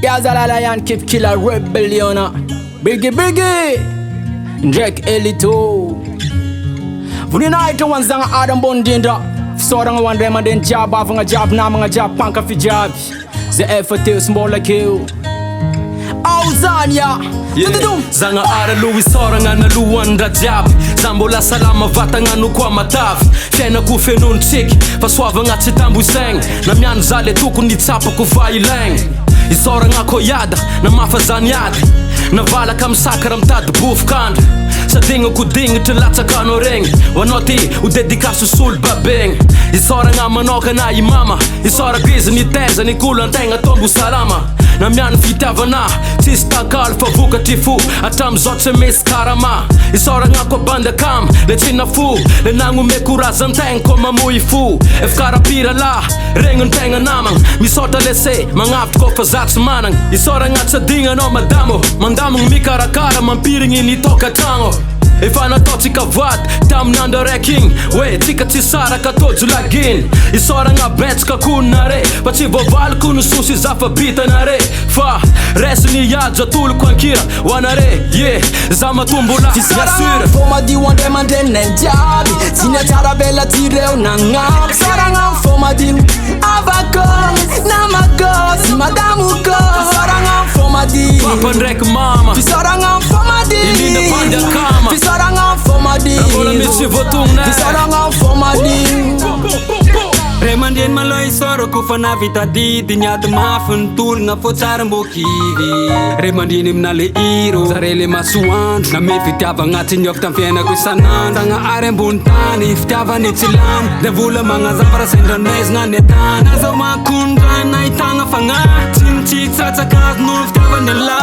Yazala Lion keep killer rebellion. Biggie Drake Elito Vuninaito wanzanga Adam Bondinda Soranga wande manden job avanga job na mga job panka fi job The effort is more like you Auzania Zanga ara lui soranga na luanda jab Zambola salama vatanga no kwa matavi Fiaina ku fenon tsiki Fasoavanga tsy tambosegny Na miano zale tokony hitsapa ko va ilaigny Isoragna koyada na mafazaniady Navalaka misakara mitady bofokandro Sadigna ko dignitra latsakano regny Ho anao ty ho dedikaso solo babegny Isoragna manokana i mama Isorako izy nitaiza nikolo antegna tombo salama Na miano fitiavana Tsisy tankalo fa vokatry fo Atramizao tsy misy karama Isoragna ko banda kam Le tsina fo Le nagnome korazantegna ko mamoy fo Efkarapira la Regny ntegna namagna Misotra lese Magnavitry ko fa zatsy managna Isoragna tsadigna anao madamo Mandamagna mikarakara Mampirigny ny tokatragno Efa nataotsika voady tamin'andro araiky igny Hoe tsika tsy saraka tojo laginy Isoragna betsaka konare Fa tsy voavaliko ny sosy zafabitana Fa resy ny ajo atoloko ankira Ho anare, za matombola Fisaragna fomadi wande mandrenen jiaby Tsy niatsara bela tireo nagnamby Fisaragna fomadi avako namako Sy madamuko Fisaragna fomadi Papa ndraiky mama Fisaragna fomadi Indrindra pandy akama Fisaragna fomadi Rabola misy votongnay Fisaragna fomadi Ray aman-dreny malao isôrako fa navita didy niady mafy ny tologna fô tsara mbô kivy Ray aman-dreny amina le hiro Zare le masoandro Na me fitiavagna tsy niovy tam fiainako isanandro Tagna ary ambony tany fitiavany tsy lany Le vola magnazava raha sendranaizagna ny atany Nazao makondra nahitagna fagnahy Tsy nitsitsatsaka azy no fitiavany ala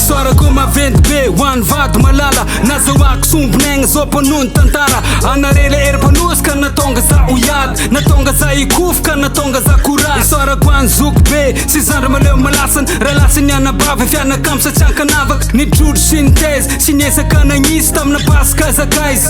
Sorako maventy be, hoany vady malala Nazahoako sombonegna zao mpanony tantara Anare le ery mpanosika natonga za hoiady Natonga za hikofoka natonga za korasy Isorako any zoko be, sy zandra maleo malasany Raha lasany anabavy fianakamy sa tsy ankanavaka Nidrodro sy nitaizy, sy niesaka nagnisy tamina pasika zakaizy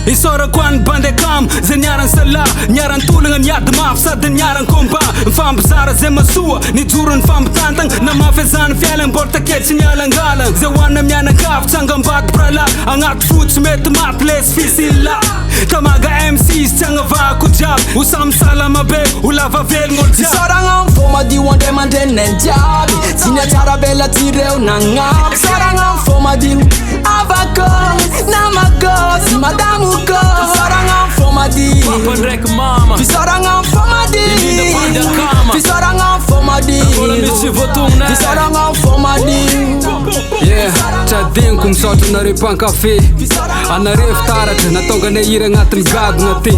Isorako any bandy akamy, zay niarany sala Niarany tolagna niady mafy sady niarany komba Mifambizara zay masoa, nijoro ny fambitantagna Na mafezany fiailany mbola takety sy nialangalana Zay hoana mianakavy tsangambady prala Agnaty fotsy mety maty lesy fisila Tamaga MCs tsy agnavako jiaby Ho samy salama be, ho lava velogna olo jiaby Fisaragna fomadi wande mandrenen jiaby Tsy niatsara bela tireo nagnamby Fisaragna fomadi avako namako Sy madamuko Fisaragna fomadi Papa ndraiky mama Fisaragna fomadi Indrindra pandy akama Fisaragna fomadi Rabola misy votongnay Fisaragna fomadi Tsadiniko misaotra anareo mpankafé Anareo fitaratra natonga ne hira agnatin'ny gagona ty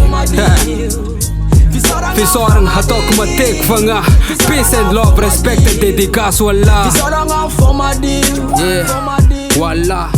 Fisoragna ataoko mateko fagnahy Peace and love, respect and dedicace, wallah Fisaragna fomadi Wallah